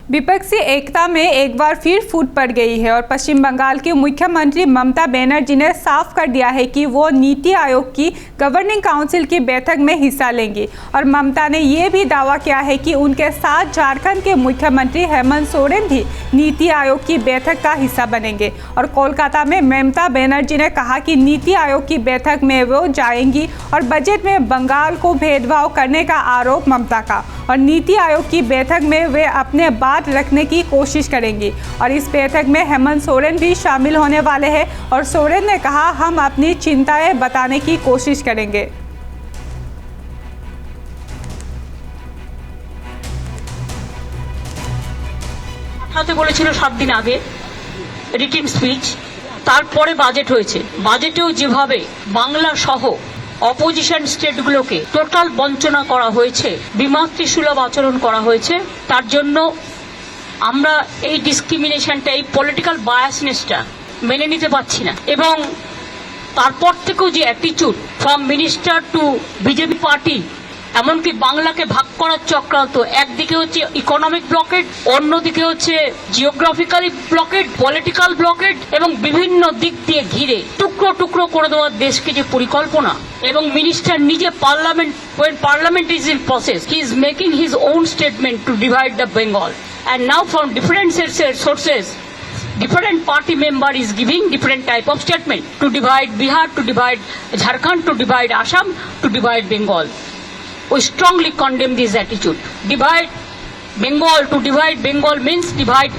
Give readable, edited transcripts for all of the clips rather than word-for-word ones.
विपक्षी एकता में एक बार फिर फूट पड़ गई है और पश्चिम बंगाल की मुख्यमंत्री ममता बनर्जी ने साफ कर दिया है कि वो नीति आयोग की गवर्निंग काउंसिल की बैठक में हिस्सा लेंगी। और ममता ने ये भी दावा किया है कि उनके साथ झारखंड के मुख्यमंत्री हेमंत सोरेन भी नीति आयोग की बैठक का हिस्सा बनेंगे। और कोलकाता में ममता बनर्जी ने कहा कि नीति आयोग की बैठक में वो जाएंगी और बजट में बंगाल को भेदभाव करने का आरोप ममता का, और नीति आयोग की बैठक में वे अपने बात रखने की कोशिश करेंगी। और इस बैठक में हेमंत सोरेन भी शामिल होने वाले हैं और सोरेन ने कहा, हम अपनी चिंताएं बताने की कोशिश करेंगे। পাঠাতে বলেছিল 7 দিন আগে রিটেন স্পিচ, তারপরে বাজেট হয়েছে। বাজেটেও যেভাবে বাংলা সহ অপোজিশন স্টেটগুলোকে টোটাল বঞ্চনা করা হয়েছে, বিমাতৃসুলভ আচরণ করা হয়েছে, তার জন্য আমরা এই ডিসক্রিমিনেশনটা, এই পলিটিক্যাল বায়াসনেসটা মেনে নিতে পারছি না। এবং তারপর থেকেও যে attitude from minister two BJP party, এমনকি বাংলাকে ভাগ করার চক্রান্ত, একদিকে হচ্ছে ইকোনমিক ব্লকেড, অন্যদিকে হচ্ছে জিওগ্রাফিক্যালি ব্লকেড, পলিটিক্যাল ব্লকেড, এবং বিভিন্ন দিক দিয়ে ঘিরে টুকরো টুকরো করে দেওয়ার দেশকে যে পরিকল্পনা। এবং মিনিস্টার নিজে parliament is in process, he is making his own statement to divide the Bengal, and now from different sources different party member is giving different type of statement to divide Bihar, to divide Jharkhand, to divide Assam, to divide Bengal. We strongly condemn this attitude. Divide Bengal means divide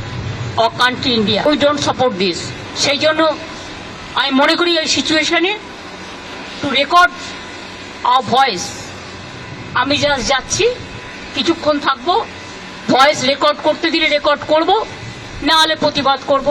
our country India. We don't support this. সেই জন্য আমি মনে করি এই সিচুয়েশনে two record hour voice, আমি just যাচ্ছি, কিছুক্ষণ থাকবো, ভয়েস রেকর্ড করতে দিলে রেকর্ড করব, না হলে প্রতিবাদ করব।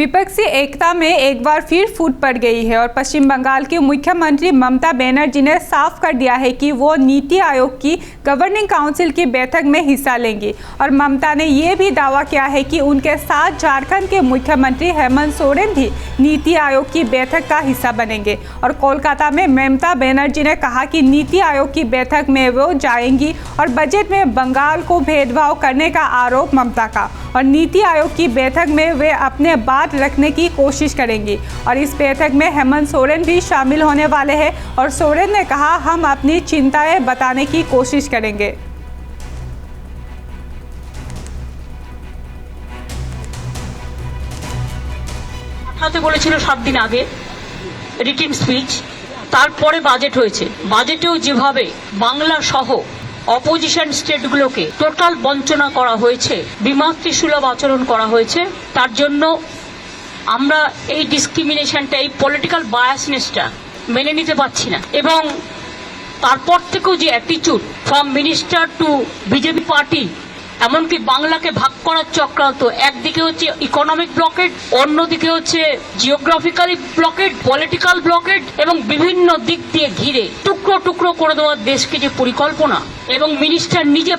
विपक्षी एकता में एक बार फिर फूट पड़ गई है और पश्चिम बंगाल की मुख्यमंत्री ममता बनर्जी ने साफ कर दिया है कि वो नीति आयोग की गवर्निंग काउंसिल की बैठक में हिस्सा लेंगी। और ममता ने ये भी दावा किया है कि उनके साथ झारखंड के मुख्यमंत्री हेमंत सोरेन भी नीति आयोग की बैठक का हिस्सा बनेंगे। और कोलकाता में ममता बनर्जी ने कहा कि नीति आयोग की बैठक में वो जाएंगी और बजट में बंगाल को भेदभाव करने का आरोप ममता का, और नीति आयोग की बैठक में वे अपने बात रखने की कोशिश करेंगी। और इस बैठक में हेमंत सोरेन भी शामिल होने वाले हैं और सोरेन ने कहा, हम अपनी चिंताएं बताने की कोशिश करेंगे। পাঠাতে বলেছিল 7 দিন আগে রিটেন স্পিচ, তারপরে বাজেট হয়েছে। বাজেটেও যেভাবে বাংলা সহ অপোজিশন স্টেটগুলোকে টোটাল বঞ্চনা করা হয়েছে, বিমাতৃসুলভ আচরণ করা হয়েছে, তার জন্য আমরা এই ডিসক্রিমিনেশনটা, এই পলিটিক্যাল বায়াসনেসটা মেনে নিতে পারছি না। এবং তারপর থেকেও যে attitude from minister two BJP party, এমনকি বাংলাকে ভাগ করার চক্রান্ত, একদিকে হচ্ছে ইকোনমিক ব্লকেড, অন্যদিকে হচ্ছে জিওগ্রাফিক্যালি ব্লকেড, পলিটিক্যাল ব্লকেড, এবং বিভিন্ন দিক দিয়ে ঘিরে টুকরো টুকরো করে দেওয়ার দেশকে যে পরিকল্পনা। এবং মিনিস্টার নিজে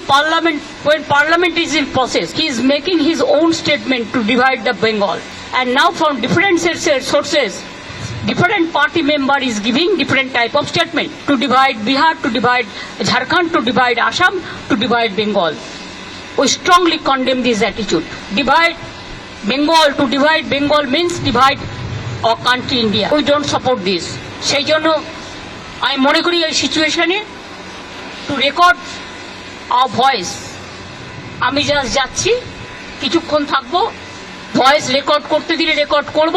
parliament is in process, he is making his own statement to divide the Bengal, and now from different sources different party member is giving different type of statement to divide Bihar, to divide Jharkhand, to divide Assam, to divide Bengal. We strongly condemn this attitude. To divide Bengal means divide our country India. We don't support this. সেই জন্য আমি মনে করি এই সিচুয়েশনে two record hour voice, আমি just যাচ্ছি, কিছুক্ষণ থাকবো, ভয়েস রেকর্ড করতে দিলে রেকর্ড করব,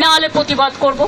না হলে প্রতিবাদ করব।